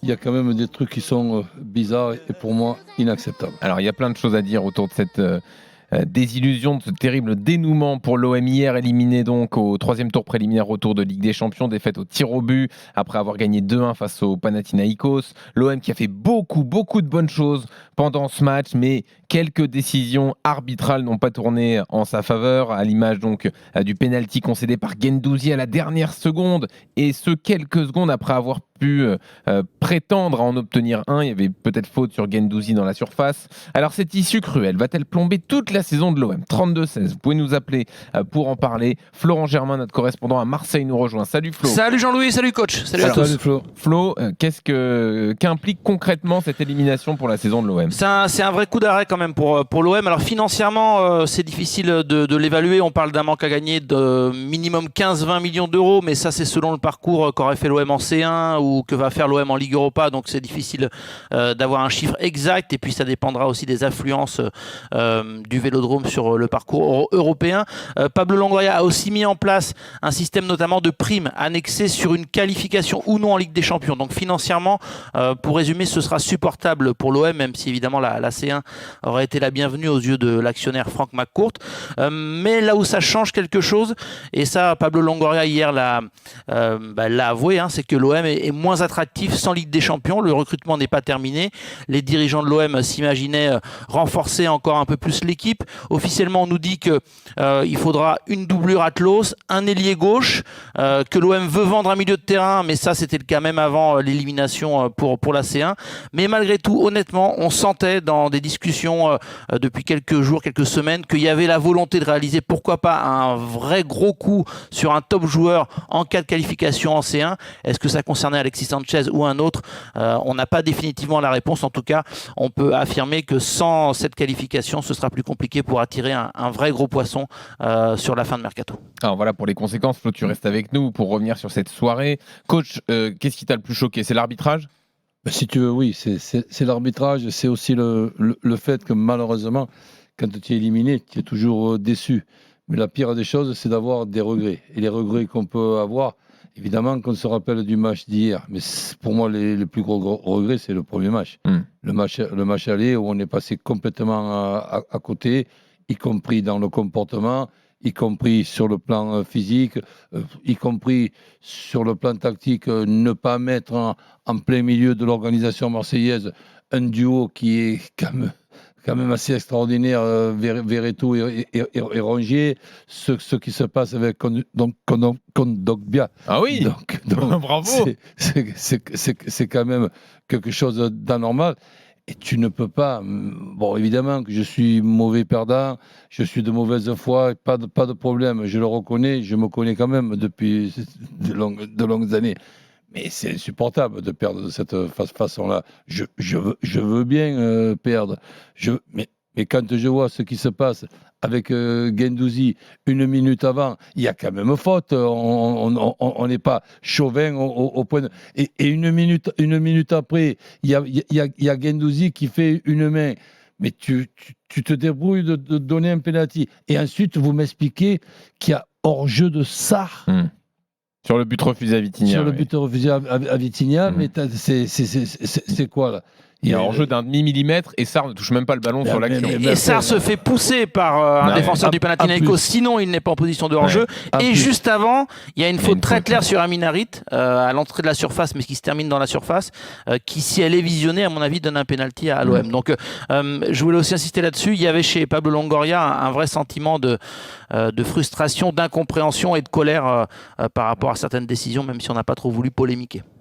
il y a quand même des trucs qui sont bizarres et pour moi inacceptables. Alors, il y a plein de choses à dire autour de cette désillusion, de ce terrible dénouement pour l'OM hier, éliminé donc au troisième tour préliminaire retour de Ligue des Champions, défaite au tir au but après avoir gagné 2-1 face au Panathinaikos. L'OM qui a fait beaucoup de bonnes choses pendant ce match, mais quelques décisions arbitrales n'ont pas tourné en sa faveur, à l'image donc du pénalty concédé par Guendouzi à la dernière seconde, et ce quelques secondes après avoir pu prétendre à en obtenir un. Il y avait peut-être faute sur Guendouzi dans la surface. Alors cette issue cruelle va-t-elle plomber toute la saison de l'OM? 32-16, vous pouvez nous appeler pour en parler. Florent Germain, notre correspondant à Marseille, nous rejoint. Salut Flo. Salut Jean-Louis, salut coach. Salut à tous. Salut Flo. Flo, qu'implique concrètement cette élimination pour la saison de l'OM? C'est un vrai coup d'arrêt quand même pour l'OM. Alors financièrement, c'est difficile de l'évaluer. On parle d'un manque à gagner de minimum 15-20 millions d'euros, mais ça c'est selon le parcours qu'aurait fait l'OM en C1 ou que va faire l'OM en Ligue Europa, donc c'est difficile d'avoir un chiffre exact, et puis ça dépendra aussi des affluences du Vélodrome sur le parcours européen. Pablo Longoria a aussi mis en place un système notamment de primes annexées sur une qualification ou non en Ligue des Champions. Donc financièrement, pour résumer, ce sera supportable pour l'OM, même si évidemment la C1 aurait été la bienvenue aux yeux de l'actionnaire Franck McCourt. Mais là où ça change quelque chose, et ça Pablo Longoria hier l'a avoué, c'est que l'OM est moins attractif sans Ligue des Champions. Le recrutement n'est pas terminé. Les dirigeants de l'OM s'imaginaient renforcer encore un peu plus l'équipe. Officiellement, on nous dit qu'il faudra une doublure Atlos, un ailier gauche, que l'OM veut vendre un milieu de terrain, mais ça c'était le cas même avant l'élimination pour la C1. Mais malgré tout, honnêtement, on sentait dans des discussions depuis quelques jours, quelques semaines, qu'il y avait la volonté de réaliser, pourquoi pas, un vrai gros coup sur un top joueur en cas de qualification en C1. Est-ce que ça concernait Alexis Sanchez ou un autre? On n'a pas définitivement la réponse. En tout cas, on peut affirmer que sans cette qualification, ce sera plus compliqué pour attirer un vrai gros poisson sur la fin de mercato. Alors voilà pour les conséquences. Flo, tu restes avec nous pour revenir sur cette soirée. Coach, qu'est-ce qui t'a le plus choqué? C'est l'arbitrage? Si tu veux, oui, c'est l'arbitrage. C'est aussi le fait que malheureusement, quand tu es éliminé, tu es toujours déçu. Mais la pire des choses, c'est d'avoir des regrets. Et les regrets qu'on peut avoir, évidemment, qu'on se rappelle du match d'hier. Mais pour moi, les plus gros regrets, c'est le premier match. Le match aller où on est passé complètement à côté, y compris dans le comportement, y compris sur le plan physique, y compris sur le plan tactique, ne pas mettre en plein milieu de l'organisation marseillaise un duo qui est quand même assez extraordinaire, Verretou et Rongier, ce qui se passe avec Kondogbia. Ah oui, donc bravo. C'est quand même quelque chose d'anormal. Et tu ne peux pas... Bon, évidemment que je suis mauvais perdant, je suis de mauvaise foi, pas de problème, je le reconnais, je me connais quand même depuis de longues années. Mais c'est insupportable de perdre de cette façon-là. Je veux bien perdre. Mais quand je vois ce qui se passe avec Guendouzi, une minute avant, il y a quand même faute. On n'est pas chauvin au point de... Et une minute après, il y a Guendouzi qui fait une main. Mais tu te débrouilles de donner un penalty. Et ensuite, vous m'expliquez qu'il y a hors-jeu de Sarr. Sur le but refusé à Vitinha. Sur le but refusé à Vitinha, mais c'est quoi là? Il y a hors-jeu d'un demi-millimètre et Sarr ne touche même pas le ballon sur l'action. Et Sarr se fait pousser par un défenseur du Panathinaikos, sinon il n'est pas en position de hors-jeu. Et juste avant, il y a une faute très claire sur Amin Harit à l'entrée de la surface, mais qui se termine dans la surface, qui, si elle est visionnée, à mon avis, donne un penalty à l'OM. Donc je voulais aussi insister là-dessus. Il y avait chez Pablo Longoria un vrai sentiment de frustration, d'incompréhension et de colère par rapport à certaines décisions, même si on n'a pas trop voulu polémiquer.